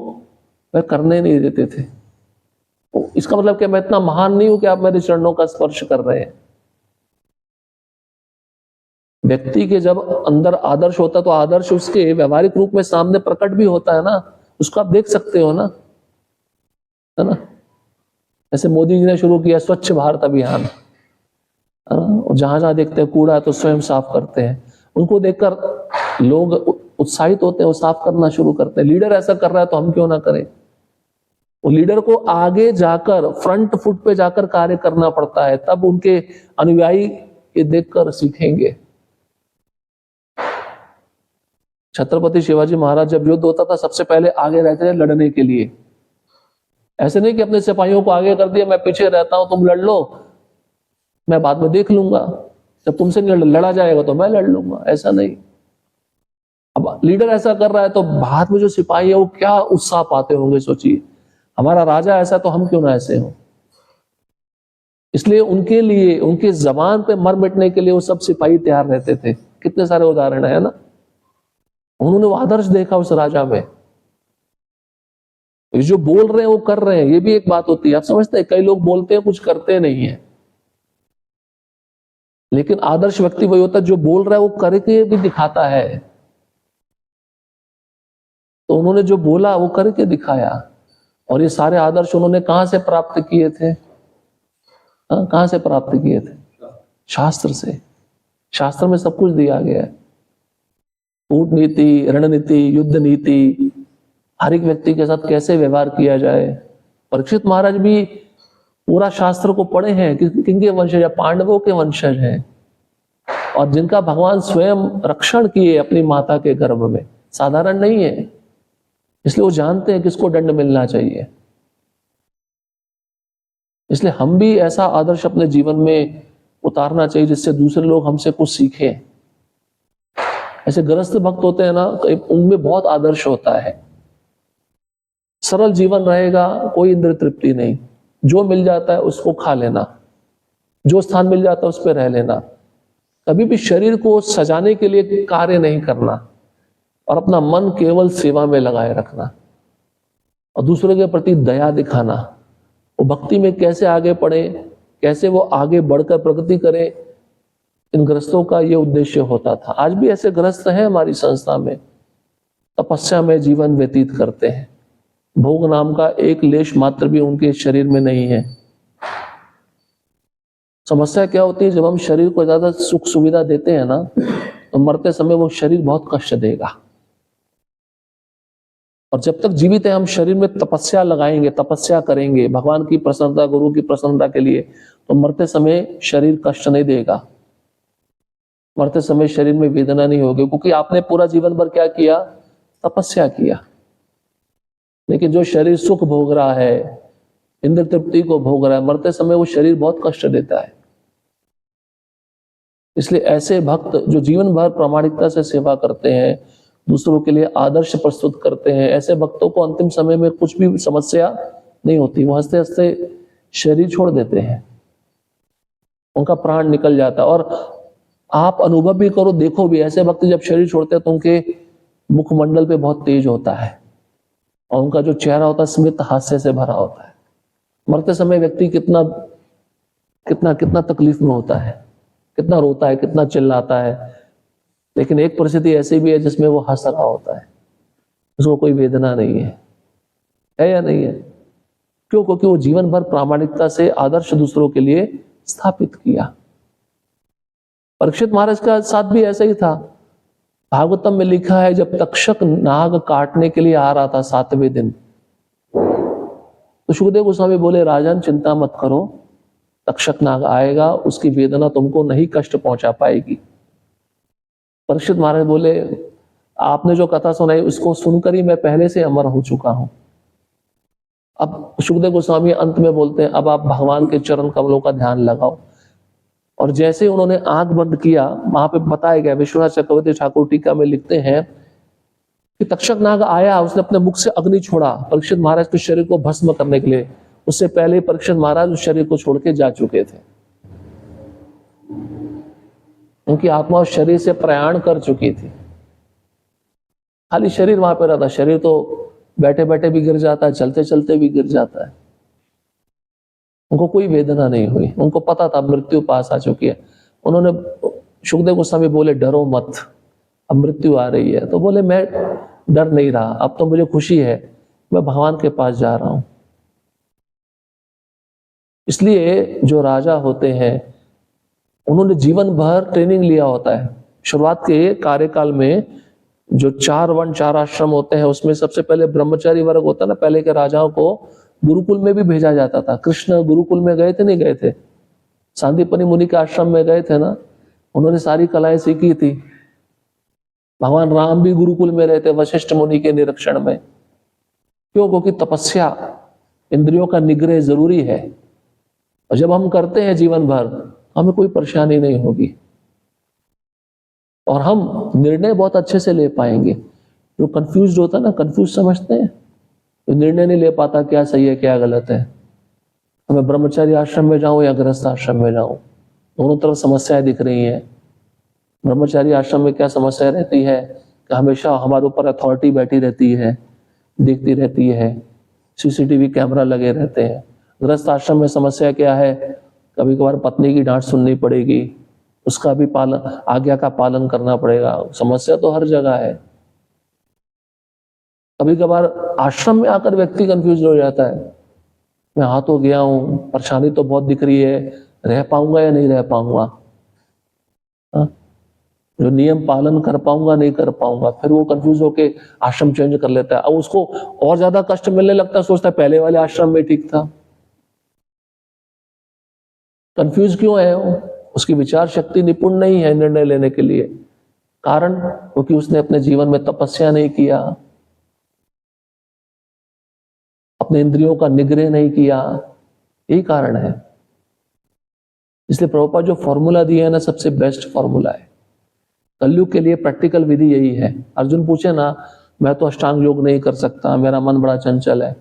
वह करने नहीं देते थे। तो इसका मतलब कि मैं इतना महान नहीं हूं कि आप मेरे चरणों का स्पर्श कर रहे हैं। व्यक्ति के जब अंदर आदर्श होता है तो आदर्श उसके व्यवहारिक रूप में सामने प्रकट भी होता है ना, उसको आप देख सकते हो ना, है ना। जैसे मोदी जी ने शुरू किया स्वच्छ भारत अभियान, है ना, और जहां जहां देखते हैं कूड़ा तो स्वयं साफ करते हैं। उनको देखकर लोग उत्साहित होते हैं, वो साफ करना शुरू करते हैं। लीडर ऐसा कर रहा है तो हम क्यों ना करें। वो लीडर को आगे जाकर फ्रंट फुट पे जाकर कार्य करना पड़ता है, तब उनके अनुयायी ये देखकर सीखेंगे। छत्रपति शिवाजी महाराज जब युद्ध होता था सबसे पहले आगे रहते थे लड़ने के लिए। ऐसे नहीं कि अपने सिपाहियों को आगे कर दिया, मैं पीछे रहता हूं, तुम लड़ लो, मैं बाद में देख लूंगा, जब तुमसे लड़ा जाएगा तो मैं लड़ लूंगा। ऐसा नहीं। अब लीडर ऐसा कर रहा है तो बाद में जो सिपाही है वो क्या उत्साह पाते होंगे, सोचिए। हमारा राजा ऐसा तो हम क्यों ना ऐसे हो। इसलिए उनके लिए, उनके जबान पे मर मिटने के लिए वो सब सिपाही तैयार रहते थे। कितने सारे उदाहरण है ना। उन्होंने वो आदर्श देखा उस राजा में। जो बोल रहे हैं वो कर रहे हैं, ये भी एक बात होती है। आप समझते हैं, कई लोग बोलते हैं कुछ करते नहीं है, लेकिन आदर्श व्यक्ति वही होता है जो बोल रहा है वो करके भी दिखाता है। तो उन्होंने जो बोला वो करके दिखाया। और ये सारे आदर्श उन्होंने कहां से प्राप्त किए थे? कहां से प्राप्त किए थे? शास्त्र से। शास्त्र में सब कुछ दिया गया है। कूटनीति, रणनीति, युद्ध नीति, हर एक व्यक्ति के साथ कैसे व्यवहार किया जाए। परीक्षित महाराज भी पूरा शास्त्र को पढ़े हैं। किनके वंशज है? पांडवों के वंशज हैं, और जिनका भगवान स्वयं रक्षण किए अपनी माता के गर्भ में। साधारण नहीं है। इसलिए वो जानते हैं किसको दंड मिलना चाहिए। इसलिए हम भी ऐसा आदर्श अपने जीवन में उतारना चाहिए जिससे दूसरे लोग हमसे कुछ सीखें। ऐसे गृहस्थ भक्त होते हैं ना, उनमें बहुत आदर्श होता है। सरल जीवन रहेगा, कोई इंद्रिय तृप्ति नहीं, जो मिल जाता है उसको खा लेना, जो स्थान मिल जाता है उस पर रह लेना। कभी भी शरीर को सजाने के लिए कार्य नहीं करना, और अपना मन केवल सेवा में लगाए रखना, और दूसरों के प्रति दया दिखाना। वो भक्ति में कैसे आगे बढ़े, कैसे वो आगे बढ़कर प्रगति करे, इन गृहस्थों का ये उद्देश्य होता था। आज भी ऐसे गृहस्थ हैं हमारी संस्था में, तपस्या में जीवन व्यतीत करते हैं। भोग नाम का एक लेश मात्र भी उनके शरीर में नहीं है। समस्या क्या होती है, जब हम शरीर को ज्यादा सुख सुविधा देते हैं ना, तो मरते समय वो शरीर बहुत कष्ट देगा। और जब तक जीवित है हम शरीर में तपस्या लगाएंगे, तपस्या करेंगे भगवान की प्रसन्नता, गुरु की प्रसन्नता के लिए, तो मरते समय शरीर कष्ट नहीं देगा, मरते समय शरीर में वेदना नहीं होगी, क्योंकि आपने पूरा जीवन भर क्या किया? तपस्या किया। लेकिन जो शरीर सुख भोग रहा है, इंद्र तृप्ति को भोग रहा है, मरते समय वो शरीर बहुत कष्ट देता है। इसलिए ऐसे भक्त जो जीवन भर प्रामाणिकता से सेवा करते हैं, दूसरों के लिए आदर्श प्रस्तुत करते हैं, ऐसे भक्तों को अंतिम समय में कुछ भी समस्या नहीं होती। वो हंसते हंसते शरीर छोड़ देते हैं, उनका प्राण निकल जाता है। और आप अनुभव भी करो, देखो भी, ऐसे भक्त जब शरीर छोड़ते हैं तो उनके मुखमंडल पे बहुत तेज होता है, और उनका जो चेहरा होता है स्मित हास्य से भरा होता है। मरते समय व्यक्ति कितना कितना कितना तकलीफ में होता है, कितना रोता है, कितना चिल्लाता है। लेकिन एक परिस्थिति ऐसी भी है जिसमें वो हंस रहा होता है, उसको कोई वेदना नहीं है या नहीं है? क्यों? क्योंकि वो जीवन भर प्रामाणिकता से आदर्श दूसरों के लिए स्थापित किया। परीक्षित महाराज का साथ भी ऐसा ही था। भागवतम में लिखा है, जब तक्षक नाग काटने के लिए आ रहा था 7वें दिन, तो सुखदेव गोस्वामी बोले, राजन चिंता मत करो, तक्षक नाग आएगा, उसकी वेदना तुमको नहीं कष्ट पहुंचा पाएगी। परीक्षित महाराज बोले, आपने जो कथा सुनाई उसको सुनकर ही मैं पहले से अमर हो चुका हूं। अब सुखदेव गोस्वामी अंत में बोलते हैं, अब आप भगवान के चरण कमलों का ध्यान लगाओ। और जैसे उन्होंने आंख बंद किया, वहां पे बताया गया, विश्वनाथ चक्रवर्ती ठाकुर टीका में लिखते हैं कि तक्षक नाग आया, उसने अपने मुख से अग्नि छोड़ा परीक्षित महाराज के शरीर को भस्म करने के लिए। उससे पहले परीक्षित महाराज उस शरीर को छोड़ के जा चुके थे। उनकी आत्मा उस शरीर से प्रयाण कर चुकी थी, खाली शरीर वहां पर रहता। शरीर तो बैठे बैठे भी गिर जाता है, चलते चलते भी गिर जाता है। उनको कोई वेदना नहीं हुई, उनको पता था मृत्यु पास आ चुकी है। उन्होंने, सुखदेव गोस्वामी बोले डरो मत, अब मृत्यु आ रही है। तो बोले मैं डर नहीं रहा, अब तो मुझे खुशी है, मैं भगवान के पास जा रहा हूं। इसलिए जो राजा होते हैं उन्होंने जीवन भर ट्रेनिंग लिया होता है। शुरुआत के कार्यकाल में जो 4 वर्ण 4 आश्रम होते हैं उसमें सबसे पहले ब्रह्मचारी वर्ग होता है ना। पहले के राजाओं को गुरुकुल में भी भेजा जाता था। कृष्ण गुरुकुल में गए थे, नहीं गए थे? सांदीपनि मुनि के आश्रम में गए थे ना, उन्होंने सारी कलाएं सीखी थी। भगवान राम भी गुरुकुल में रहते वशिष्ठ मुनि के निरीक्षण में। क्यों? क्योंकि तपस्या, इंद्रियों का निग्रह जरूरी है, और जब हम करते हैं जीवन भर हमें कोई परेशानी नहीं होगी और हम निर्णय बहुत अच्छे से ले पाएंगे। जो कंफ्यूज होता है ना, कंफ्यूज समझते हैं, तो निर्णय नहीं ले पाता क्या सही है क्या गलत है। मैं ब्रह्मचारी आश्रम में जाऊं या गृहस्थ आश्रम में जाऊं, दोनों तरफ समस्याएं दिख रही हैं। ब्रह्मचारी आश्रम में क्या समस्या रहती है कि हमेशा हमारे ऊपर अथॉरिटी बैठी रहती है, देखती रहती है, सीसीटीवी कैमरा लगे रहते हैं। गृहस्थ आश्रम में समस्या क्या है? कभी कभार पत्नी की डांट सुननी पड़ेगी, उसका भी पालन, आज्ञा का पालन करना पड़ेगा। समस्या तो हर जगह है। कभी कभार आश्रम में आकर व्यक्ति कंफ्यूज हो जाता है, मैं आ तो गया हूं, परेशानी तो बहुत दिख रही है, रह पाऊंगा या नहीं रह पाऊंगा, जो नियम पालन कर पाऊंगा नहीं कर पाऊंगा। फिर वो कंफ्यूज होके आश्रम चेंज कर लेता है। अब उसको और ज्यादा कष्ट मिलने लगता है, सोचता है पहले वाले आश्रम में ठीक था। कंफ्यूज क्यों है वो? उसकी विचार शक्ति निपुण नहीं है निर्णय लेने के लिए। कारण क्योंकि उसने अपने जीवन में तपस्या नहीं किया, अपने इंद्रियों का निग्रह नहीं किया, यही कारण है। इसलिए प्रभुपाद जो फॉर्मूला दिया है ना, सबसे बेस्ट फॉर्मूला है कलयुग के लिए। प्रैक्टिकल विधि यही है। अर्जुन पूछे ना, मैं तो अष्टांग योग नहीं कर सकता, मेरा मन बड़ा चंचल है।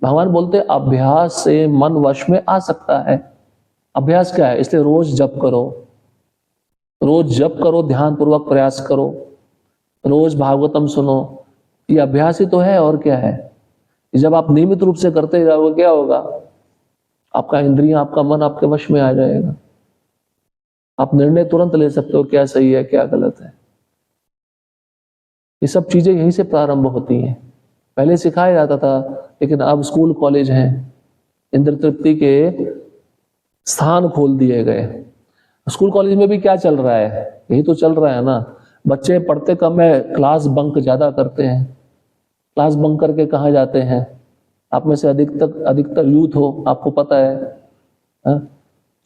भगवान बोलते अभ्यास से मन वश में आ सकता है। अभ्यास क्या है? इसलिए रोज जप करो, रोज जप करो, ध्यान पूर्वक प्रयास करो, रोज भागवतम सुनो। ये अभ्यास ही तो है, और क्या है? जब आप नियमित रूप से करते जाओगे क्या होगा? आपका इंद्रियां, आपका मन आपके वश में आ जाएगा। आप निर्णय तुरंत ले सकते हो, क्या सही है क्या गलत है। ये सब चीजें यहीं से प्रारंभ होती हैं। पहले सिखाया जाता था, लेकिन अब स्कूल कॉलेज हैं, इंद्र तृप्ति के स्थान खोल दिए गए। स्कूल कॉलेज में भी क्या चल रहा है? यही तो चल रहा है ना। बच्चे पढ़ते कम है, क्लास बंक ज्यादा करते हैं। क्लास बंक करके कहाँ जाते हैं? आप में से अधिकतर यूथ हो, आपको पता है, हा?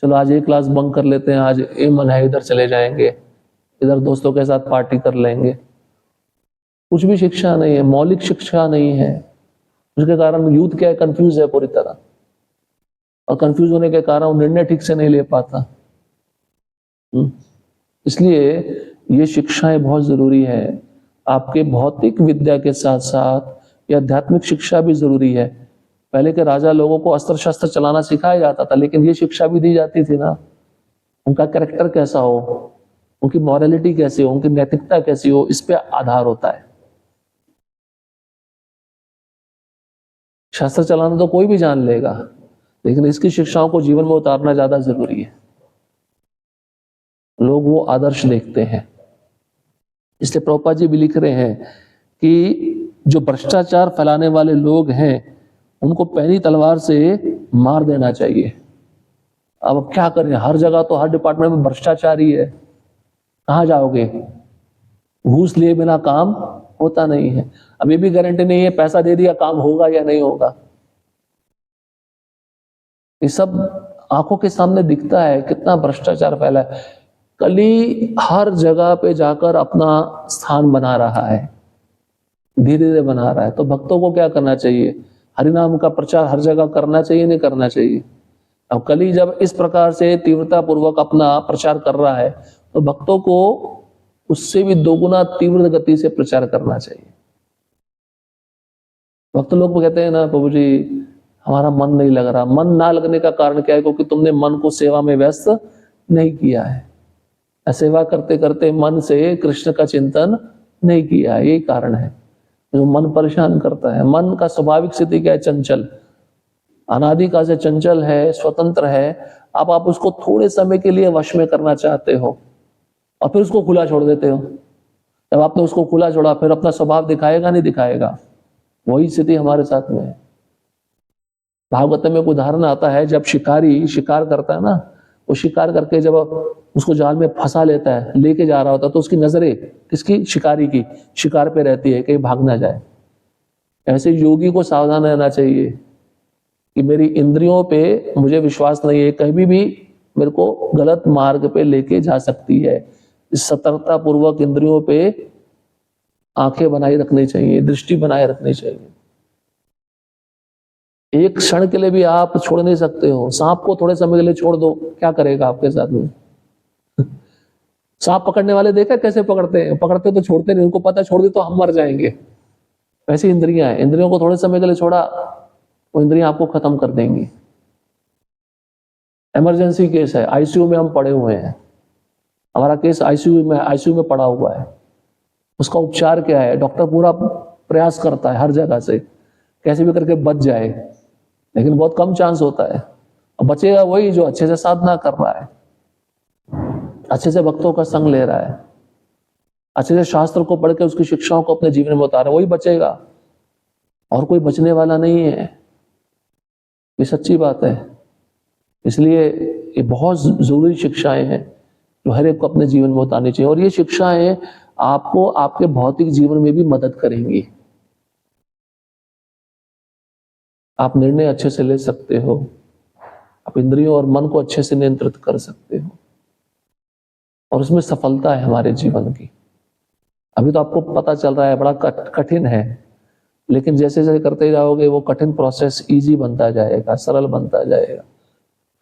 चलो आज एक क्लास बंक कर लेते हैं, आज ये मन है इधर चले जाएंगे, इधर दोस्तों के साथ पार्टी कर लेंगे। कुछ भी शिक्षा नहीं है, मौलिक शिक्षा नहीं है। उसके कारण यूथ क्या है? कंफ्यूज है पूरी तरह, और कंफ्यूज होने के कारण वो निर्णय ठीक से नहीं ले पाता। इसलिए ये शिक्षाएं बहुत जरूरी है। आपके भौतिक विद्या के साथ साथ ये आध्यात्मिक शिक्षा भी जरूरी है। पहले के राजा लोगों को अस्त्र शस्त्र चलाना सिखाया जाता था, लेकिन ये शिक्षा भी दी जाती थी ना, उनका कैरेक्टर कैसा हो, उनकी मॉरलिटी कैसी हो, उनकी नैतिकता कैसी हो, इस पे आधार होता है। शस्त्र चलाना तो कोई भी जान लेगा, लेकिन इसकी शिक्षाओं को जीवन में उतारना ज्यादा जरूरी है। लोग वो आदर्श देखते हैं। इसलिए प्रभुपाद जी भी लिख रहे हैं कि जो भ्रष्टाचार फैलाने वाले लोग हैं उनको पैनी तलवार से मार देना चाहिए। अब क्या करें? हर जगह तो, हर डिपार्टमेंट में भ्रष्टाचार ही है। कहाँ जाओगे? घूस लिए बिना काम होता नहीं है। अब ये भी गारंटी नहीं है पैसा दे दिया काम होगा या नहीं होगा। ये सब आंखों के सामने दिखता है कितना भ्रष्टाचार फैला है। कली हर जगह पे जाकर अपना स्थान बना रहा है, धीरे धीरे बना रहा है। तो भक्तों को क्या करना चाहिए? हरिनाम का प्रचार हर जगह करना चाहिए, नहीं करना चाहिए? अब कली जब इस प्रकार से तीव्रता पूर्वक अपना प्रचार कर रहा है तो भक्तों को उससे भी दोगुना तीव्र गति से प्रचार करना चाहिए। भक्त लोग कहते हैं ना, प्रभु जी हमारा मन नहीं लग रहा। मन ना लगने का कारण क्या है? क्योंकि तुमने मन को सेवा में व्यस्त नहीं किया है। सेवा करते करते मन से कृष्ण का चिंतन नहीं किया है, यही कारण है जो मन परेशान करता है। मन का स्वाभाविक स्थिति क्या है? चंचल, अनादिकाल से चंचल है, स्वतंत्र है। अब आप उसको थोड़े समय के लिए वश में करना चाहते हो और फिर उसको खुला छोड़ देते हो। जब आपने उसको खुला छोड़ा फिर अपना स्वभाव दिखाएगा नहीं दिखाएगा? वही स्थिति हमारे साथ में है। भागवत में एक उदाहरण आता है, जब शिकारी शिकार करता है ना, वो शिकार करके जब उसको जाल में फंसा लेता है, लेके जा रहा होता है, तो उसकी नजरें किसकी? शिकारी की, शिकार पे रहती है, कहीं भाग ना जाए। ऐसे योगी को सावधान रहना चाहिए कि मेरी इंद्रियों पे मुझे विश्वास नहीं है, कभी भी मेरे को गलत मार्ग पे लेके जा सकती है। सतर्कता पूर्वक इंद्रियों पे आंखें बनाए रखनी चाहिए, दृष्टि बनाए रखनी चाहिए। एक क्षण के लिए भी आप छोड़ नहीं सकते हो। सांप को थोड़े समय के लिए छोड़ दो, क्या करेगा आपके साथ में? सांप पकड़ने वाले देखा कैसे पकड़ते हैं? पकड़ते तो छोड़ते नहीं, उनको पता छोड़ दी तो हम मर जाएंगे। वैसी इंद्रियां हैं, इंद्रियों को थोड़े समय के लिए छोड़ा, वो इंद्रियां आपको खत्म कर देंगी। इमरजेंसी केस है, आईसीयू में हम पड़े हुए हैं, हमारा केस आईसीयू में पड़ा हुआ है। उसका उपचार क्या है? डॉक्टर पूरा प्रयास करता है हर जगह से कैसे भी करके बच जाए, लेकिन बहुत कम चांस होता है। अब बचेगा वही जो अच्छे से साधना कर रहा है, अच्छे से भक्तों का संग ले रहा है, अच्छे से शास्त्र को पढ़ के उसकी शिक्षाओं को अपने जीवन में उतारे, वही बचेगा। और कोई बचने वाला नहीं है, ये सच्ची बात है। इसलिए ये बहुत जरूरी शिक्षाएं हैं जो हर एक को अपने जीवन में उतारनी चाहिए। और ये शिक्षाएं आपको आपके भौतिक जीवन में भी मदद करेंगी। आप निर्णय अच्छे से ले सकते हो, आप इंद्रियों और मन को अच्छे से नियंत्रित कर सकते हो, और उसमें सफलता है हमारे जीवन की। अभी तो आपको पता चल रहा है बड़ा कठिन है, लेकिन जैसे जैसे करते जाओगे वो कठिन प्रोसेस इजी बनता जाएगा, सरल बनता जाएगा।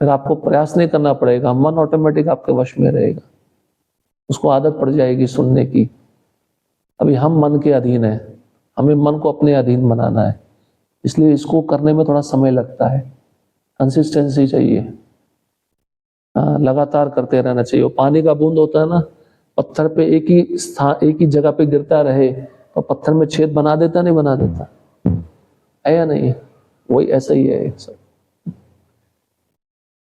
फिर आपको प्रयास नहीं करना पड़ेगा, मन ऑटोमेटिक आपके वश में रहेगा, उसको आदत पड़ जाएगी सुनने की। अभी हम मन के अधीन है, हमें मन को अपने अधीन बनाना है, इसलिए इसको करने में थोड़ा समय लगता है, कंसिस्टेंसी चाहिए, लगातार करते रहना चाहिए। पानी का बूंद होता है ना, पत्थर पे एक ही जगह पे गिरता रहे तो पत्थर में छेद बना देता नहीं बना देता है या नहीं? वही ऐसा ही है सब।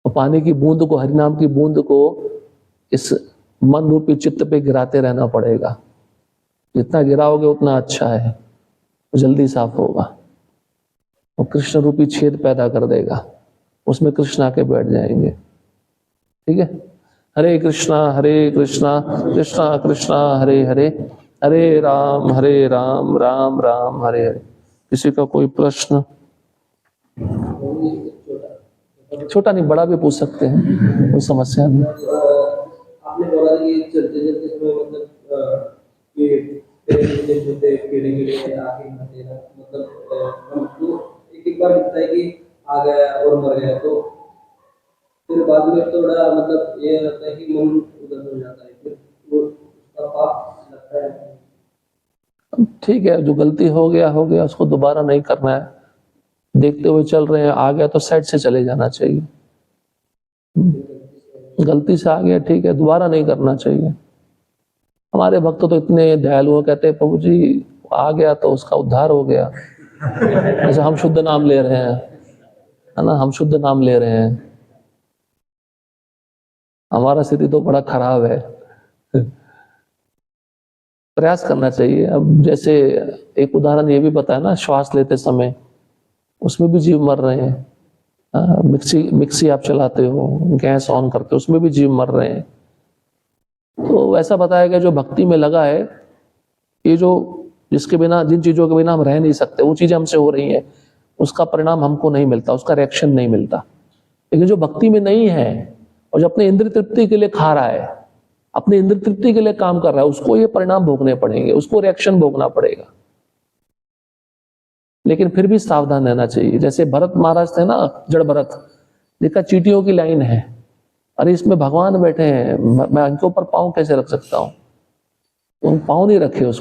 तो पानी की बूंद को, हरिनाम की बूंद को इस मन रूपी चित्त पे गिराते रहना पड़ेगा। जितना गिराओगे उतना अच्छा है, तो जल्दी साफ होगा। वो कृष्ण रूपी छेद पैदा कर देगा, उसमें कृष्ण आके बैठ जाएंगे। ठीक है? हरे कृष्णा कृष्णा कृष्णा हरे हरे, हरे राम राम राम हरे हरे। किसी का कोई प्रश्न? छोटा नहीं, बड़ा भी पूछ सकते हैं, कोई समस्या नहीं। आपने बोला कि चलते चलते समय मतलब एक बार दिखता है कि आ गया और मर गया, तो फिर बाद में थोड़ा मतलब ये रहता है कि मन उधर हो जाता है, फिर वो उसका पाप लगता है। ठीक है, जो गलती हो गया उसको दोबारा नहीं करना है। देखते हुए चल रहे हैं, आ गया तो साइड से चले जाना चाहिए। गलती से आ गया, ठीक है, दोबारा नहीं करना चाहिए। हमारे भक्त तो इतने दयालु हो, कहते हैं प्रभु जी आ गया तो उसका उद्धार हो गया। जैसे हम शुद्ध नाम ले रहे हैं, है ना, हम शुद्ध नाम ले रहे हैं, हमारा स्थिति तो बड़ा खराब है। प्रयास करना चाहिए। अब जैसे एक उदाहरण ये भी बताया ना, श्वास लेते समय उसमें भी जीव मर रहे हैं। मिक्सी आप चलाते हो, गैस ऑन करते हो, उसमें भी जीव मर रहे हैं। तो ऐसा बताया गया जो भक्ति में लगा है, ये जो जिसके बिना, जिन चीजों के बिना हम रह नहीं सकते, वो चीजें हमसे हो रही हैं, उसका परिणाम हमको नहीं मिलता, उसका रिएक्शन नहीं मिलता। लेकिन जो भक्ति में नहीं है और जो अपने इंद्रिय तृप्ति के लिए खा रहा है, अपने इंद्रिय तृप्ति के लिए काम कर रहा है, उसको ये परिणाम भोगने पड़ेंगे, उसको रिएक्शन भोगना पड़ेगा। लेकिन फिर भी सावधान रहना चाहिए। जैसे भरत महाराज थे ना, जड़ भरत, देखा चींटियों की लाइन है, अरे इसमें भगवान बैठे हैं, मैं इनके ऊपर पाँव कैसे रख सकता हूँ? तो पाँव नहीं रखे उसको।